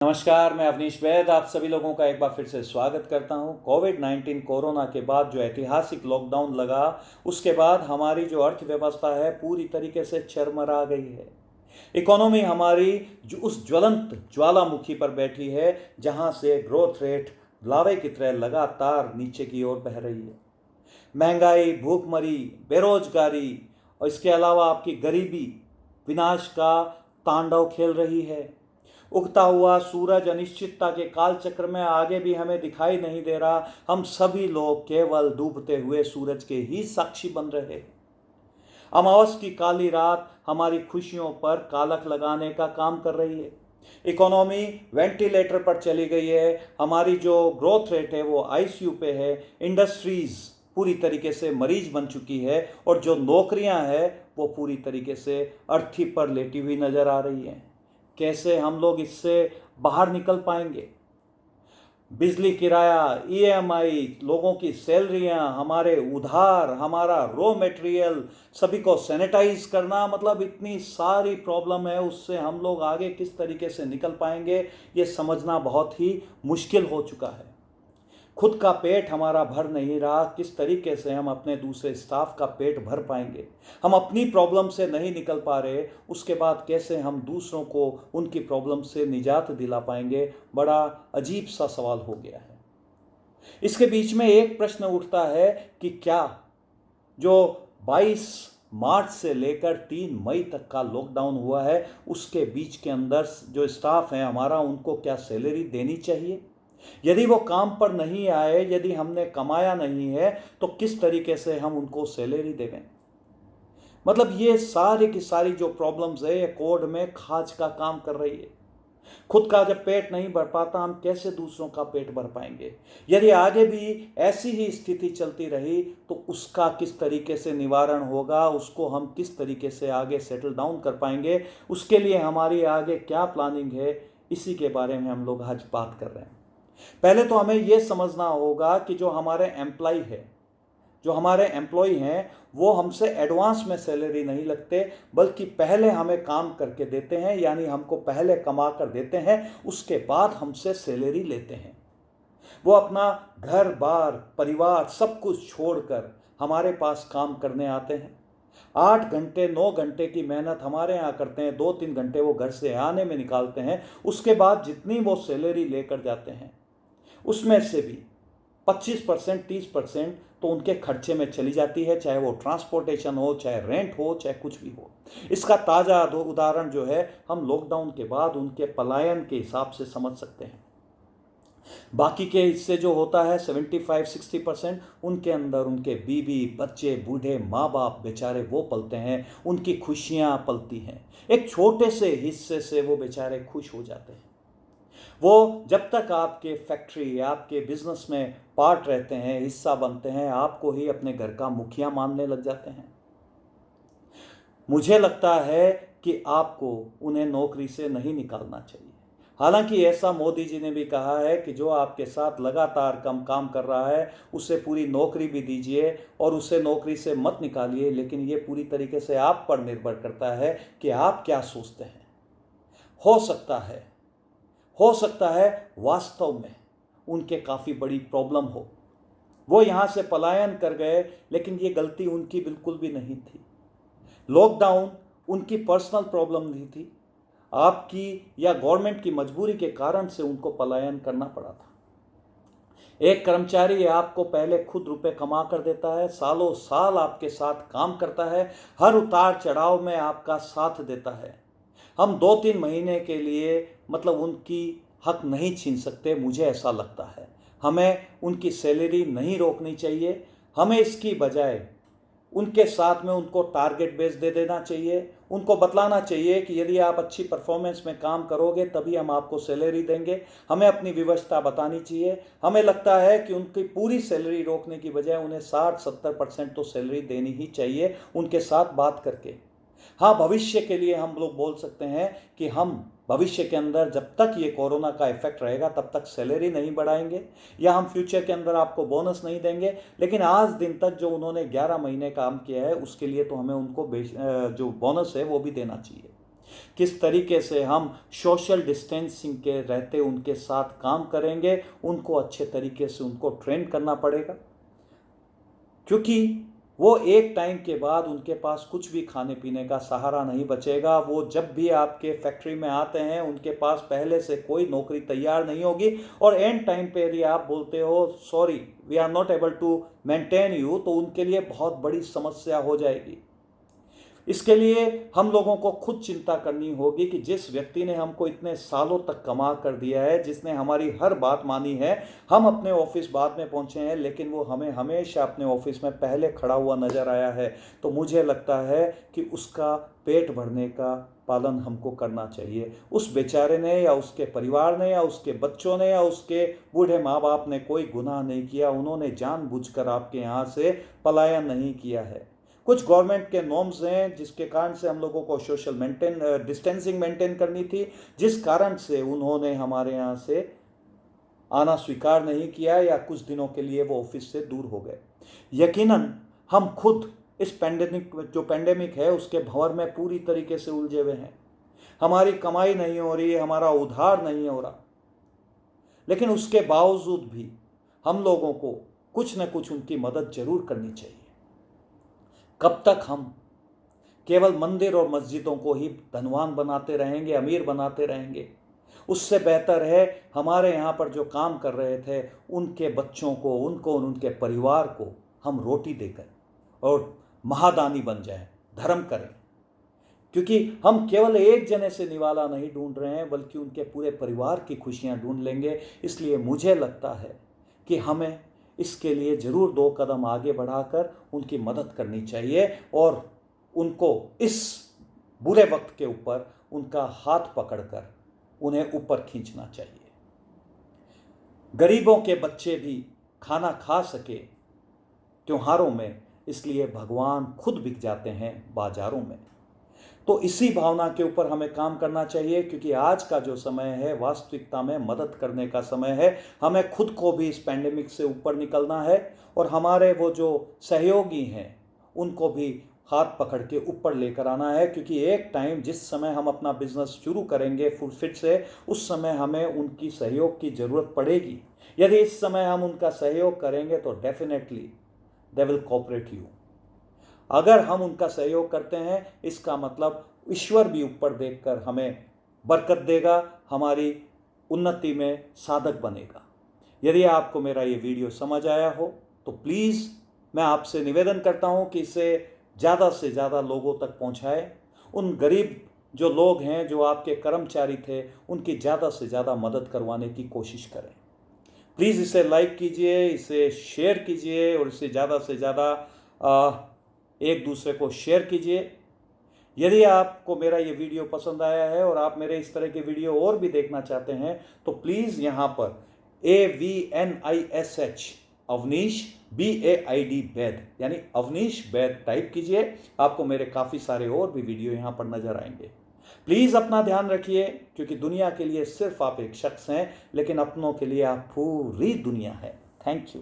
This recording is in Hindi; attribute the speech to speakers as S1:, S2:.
S1: नमस्कार, मैं अवनीश वैद आप सभी लोगों का एक बार फिर से स्वागत करता हूं। कोविड-19 कोरोना के बाद जो ऐतिहासिक लॉकडाउन लगा, उसके बाद हमारी जो अर्थव्यवस्था है पूरी तरीके से चरमरा गई है। इकोनॉमी हमारी जो उस ज्वलंत ज्वालामुखी पर बैठी है, जहां से ग्रोथ रेट लावे की तरह लगातार नीचे की ओर बह रही है। महंगाई, भूखमरी, बेरोजगारी और इसके अलावा आपकी गरीबी विनाश का तांडव खेल रही है। उगता हुआ सूरज अनिश्चितता के काल चक्र में आगे भी हमें दिखाई नहीं दे रहा। हम सभी लोग केवल डूबते हुए सूरज के ही साक्षी बन रहे हैं। अमावस की काली रात हमारी खुशियों पर कालख लगाने का काम कर रही है। इकोनॉमी वेंटिलेटर पर चली गई है। हमारी जो ग्रोथ रेट है वो आईसीयू पे है। इंडस्ट्रीज पूरी तरीके से मरीज बन चुकी है और जो नौकरियां हैं वो पूरी तरीके से अर्थी पर लेटी हुई नजर आ रही हैं। कैसे हम लोग इससे बाहर निकल पाएंगे? बिजली किराया, ईएमआई, लोगों की सैलरियां, हमारे उधार, हमारा रॉ मटेरियल, सभी को सैनिटाइज करना, मतलब इतनी सारी प्रॉब्लम है। उससे हम लोग आगे किस तरीके से निकल पाएंगे ये समझना बहुत ही मुश्किल हो चुका है। खुद का पेट हमारा भर नहीं रहा, किस तरीके से हम अपने दूसरे स्टाफ का पेट भर पाएंगे? हम अपनी प्रॉब्लम से नहीं निकल पा रहे, उसके बाद कैसे हम दूसरों को उनकी प्रॉब्लम से निजात दिला पाएंगे? बड़ा अजीब सा सवाल हो गया है। इसके बीच में एक प्रश्न उठता है कि क्या जो 22 मार्च से लेकर 3 मई तक का लॉकडाउन हुआ है, उसके बीच के अंदर जो स्टाफ है हमारा, उनको क्या सैलरी देनी चाहिए? यदि वो काम पर नहीं आए, यदि हमने कमाया नहीं है, तो किस तरीके से हम उनको सैलरी देवें? मतलब ये सारी की सारी जो प्रॉब्लम्स है, ये कोड में खाज का काम कर रही है। खुद का जब पेट नहीं भर पाता, हम कैसे दूसरों का पेट भर पाएंगे? यदि आगे भी ऐसी ही स्थिति चलती रही तो उसका किस तरीके से निवारण होगा? उसको हम किस तरीके से आगे सेटल डाउन कर पाएंगे? उसके लिए हमारी आगे क्या प्लानिंग है? इसी के बारे में हम लोग आज बात कर रहे हैं। पहले तो हमें यह समझना होगा कि जो हमारे एम्प्लॉय है, जो हमारे एम्प्लॉय हैं, वो हमसे एडवांस में सैलरी नहीं लगते, बल्कि पहले हमें काम करके देते हैं, यानी हमको पहले कमा कर देते हैं, उसके बाद हमसे सैलरी लेते हैं। वो अपना घर बार परिवार सब कुछ छोड़कर हमारे पास काम करने आते हैं। 8 घंटे 9 घंटे की मेहनत हमारे यहाँ करते हैं, 2-3 घंटे वो घर से आने में निकालते हैं। उसके बाद जितनी वो सैलरी लेकर जाते हैं, उसमें से भी 25% 30% तो उनके खर्चे में चली जाती है, चाहे वो ट्रांसपोर्टेशन हो, चाहे रेंट हो, चाहे कुछ भी हो। इसका ताज़ा उदाहरण जो है, हम लॉकडाउन के बाद उनके पलायन के हिसाब से समझ सकते हैं। बाकी के हिस्से जो होता है 75-60%, उनके अंदर उनके बीवी बच्चे बूढ़े माँ बाप बेचारे वो पलते हैं, उनकी खुशियाँ पलती हैं। एक छोटे से हिस्से से वो बेचारे खुश हो जाते हैं। वो जब तक आपके फैक्ट्री, आपके बिजनेस में पार्ट रहते हैं, हिस्सा बनते हैं, आपको ही अपने घर का मुखिया मानने लग जाते हैं। मुझे लगता है कि आपको उन्हें नौकरी से नहीं निकालना चाहिए। हालांकि ऐसा मोदी जी ने भी कहा है कि जो आपके साथ लगातार कम काम कर रहा है, उसे पूरी नौकरी भी दीजिए और उसे नौकरी से मत निकालिए, लेकिन ये पूरी तरीके से आप पर निर्भर करता है कि आप क्या सोचते हैं। हो सकता है वास्तव में उनके काफ़ी बड़ी प्रॉब्लम हो, वो यहाँ से पलायन कर गए, लेकिन ये गलती उनकी बिल्कुल भी नहीं थी। लॉकडाउन उनकी पर्सनल प्रॉब्लम नहीं थी, आपकी या गवर्नमेंट की मजबूरी के कारण से उनको पलायन करना पड़ा था। एक कर्मचारी आपको पहले खुद रुपए कमा कर देता है, सालों साल आपके साथ काम करता है, हर उतार चढ़ाव में आपका साथ देता है। हम 2-3 महीने के लिए मतलब उनकी हक नहीं छीन सकते, मुझे ऐसा लगता है। हमें उनकी सैलरी नहीं रोकनी चाहिए। हमें इसकी बजाय उनके साथ में उनको टारगेट बेस दे देना चाहिए। उनको बतलाना चाहिए कि यदि आप अच्छी परफॉर्मेंस में काम करोगे तभी हम आपको सैलरी देंगे। हमें अपनी व्यवस्था बतानी चाहिए। हमें लगता है कि उनकी पूरी सैलरी रोकने की बजाय उन्हें 60-70% तो सैलरी देनी ही चाहिए, उनके साथ बात करके। हाँ, भविष्य के लिए हम लोग बोल सकते हैं कि हम भविष्य के अंदर जब तक ये कोरोना का इफेक्ट रहेगा तब तक सैलरी नहीं बढ़ाएंगे, या हम फ्यूचर के अंदर आपको बोनस नहीं देंगे, लेकिन आज दिन तक जो उन्होंने 11 महीने काम किया है उसके लिए तो हमें उनको जो बोनस है वो भी देना चाहिए। किस तरीके से हम सोशल डिस्टेंसिंग के रहते उनके साथ काम करेंगे, उनको अच्छे तरीके से उनको ट्रेन करना पड़ेगा, क्योंकि वो एक टाइम के बाद उनके पास कुछ भी खाने पीने का सहारा नहीं बचेगा। वो जब भी आपके फैक्ट्री में आते हैं उनके पास पहले से कोई नौकरी तैयार नहीं होगी, और एंड टाइम पे यदि आप बोलते हो sorry we are not able to maintain you, तो उनके लिए बहुत बड़ी समस्या हो जाएगी। इसके लिए हम लोगों को खुद चिंता करनी होगी कि जिस व्यक्ति ने हमको इतने सालों तक कमा कर दिया है, जिसने हमारी हर बात मानी है, हम अपने ऑफिस बाद में पहुंचे हैं लेकिन वो हमें हमेशा अपने ऑफिस में पहले खड़ा हुआ नजर आया है, तो मुझे लगता है कि उसका पेट भरने का पालन हमको करना चाहिए। उस बेचारे ने या उसके परिवार ने या उसके बच्चों ने या उसके बूढ़े माँ बाप ने कोई गुनाह नहीं किया, उन्होंने जानबूझकर आपके यहाँ से पलायन नहीं किया है। कुछ गवर्नमेंट के नॉर्म्स हैं जिसके कारण से हम लोगों को सोशल डिस्टेंसिंग मेंटेन करनी थी, जिस कारण से उन्होंने हमारे यहाँ से आना स्वीकार नहीं किया या कुछ दिनों के लिए वो ऑफिस से दूर हो गए। यकीनन हम खुद इस पेंडेमिक है उसके भंवर में पूरी तरीके से उलझे हुए हैं। हमारी कमाई नहीं हो रही, हमारा उधार नहीं हो रहा, लेकिन उसके बावजूद भी हम लोगों को कुछ न कुछ उनकी मदद जरूर करनी चाहिए। कब तक हम केवल मंदिर और मस्जिदों को ही धनवान बनाते रहेंगे, अमीर बनाते रहेंगे? उससे बेहतर है हमारे यहाँ पर जो काम कर रहे थे उनके बच्चों को, उनको और उनके परिवार को हम रोटी देकर और महादानी बन जाएं, धर्म करें, क्योंकि हम केवल एक जने से निवाला नहीं ढूंढ रहे हैं बल्कि उनके पूरे परिवार की खुशियाँ ढूंढ लेंगे। इसलिए मुझे लगता है कि हमें इसके लिए ज़रूर 2 कदम आगे बढ़ाकर उनकी मदद करनी चाहिए और उनको इस बुरे वक्त के ऊपर उनका हाथ पकड़कर उन्हें ऊपर खींचना चाहिए। गरीबों के बच्चे भी खाना खा सके त्योहारों में, इसलिए भगवान खुद बिक जाते हैं बाजारों में। तो इसी भावना के ऊपर हमें काम करना चाहिए, क्योंकि आज का जो समय है वास्तविकता में मदद करने का समय है। हमें खुद को भी इस पैंडेमिक से ऊपर निकलना है और हमारे वो जो सहयोगी हैं उनको भी हाथ पकड़ के ऊपर लेकर आना है, क्योंकि एक टाइम जिस समय हम अपना बिजनेस शुरू करेंगे फिर से, उस समय हमें उनकी सहयोग की ज़रूरत पड़ेगी। यदि इस समय हम उनका सहयोग करेंगे तो definitely they will cooperate you. अगर हम उनका सहयोग करते हैं इसका मतलब ईश्वर भी ऊपर देखकर हमें बरकत देगा, हमारी उन्नति में साधक बनेगा। यदि आपको मेरा ये वीडियो समझ आया हो तो प्लीज़ मैं आपसे निवेदन करता हूँ कि इसे ज़्यादा से ज़्यादा लोगों तक पहुँचाएं। उन गरीब जो लोग हैं, जो आपके कर्मचारी थे, उनकी ज़्यादा से ज़्यादा मदद करवाने की कोशिश करें। प्लीज़ इसे लाइक कीजिए, इसे शेयर कीजिए और इसे ज़्यादा से ज़्यादा एक दूसरे को शेयर कीजिए। यदि आपको मेरा ये वीडियो पसंद आया है और आप मेरे इस तरह के वीडियो और भी देखना चाहते हैं तो प्लीज़ यहाँ पर AVNISH अवनीश BAID बैद यानी अवनीश बैद टाइप कीजिए। आपको मेरे काफ़ी सारे और भी वीडियो यहाँ पर नज़र आएंगे। प्लीज़ अपना ध्यान रखिए, क्योंकि दुनिया के लिए सिर्फ आप एक शख्स हैं लेकिन अपनों के लिए आप पूरी दुनिया है। Thank you.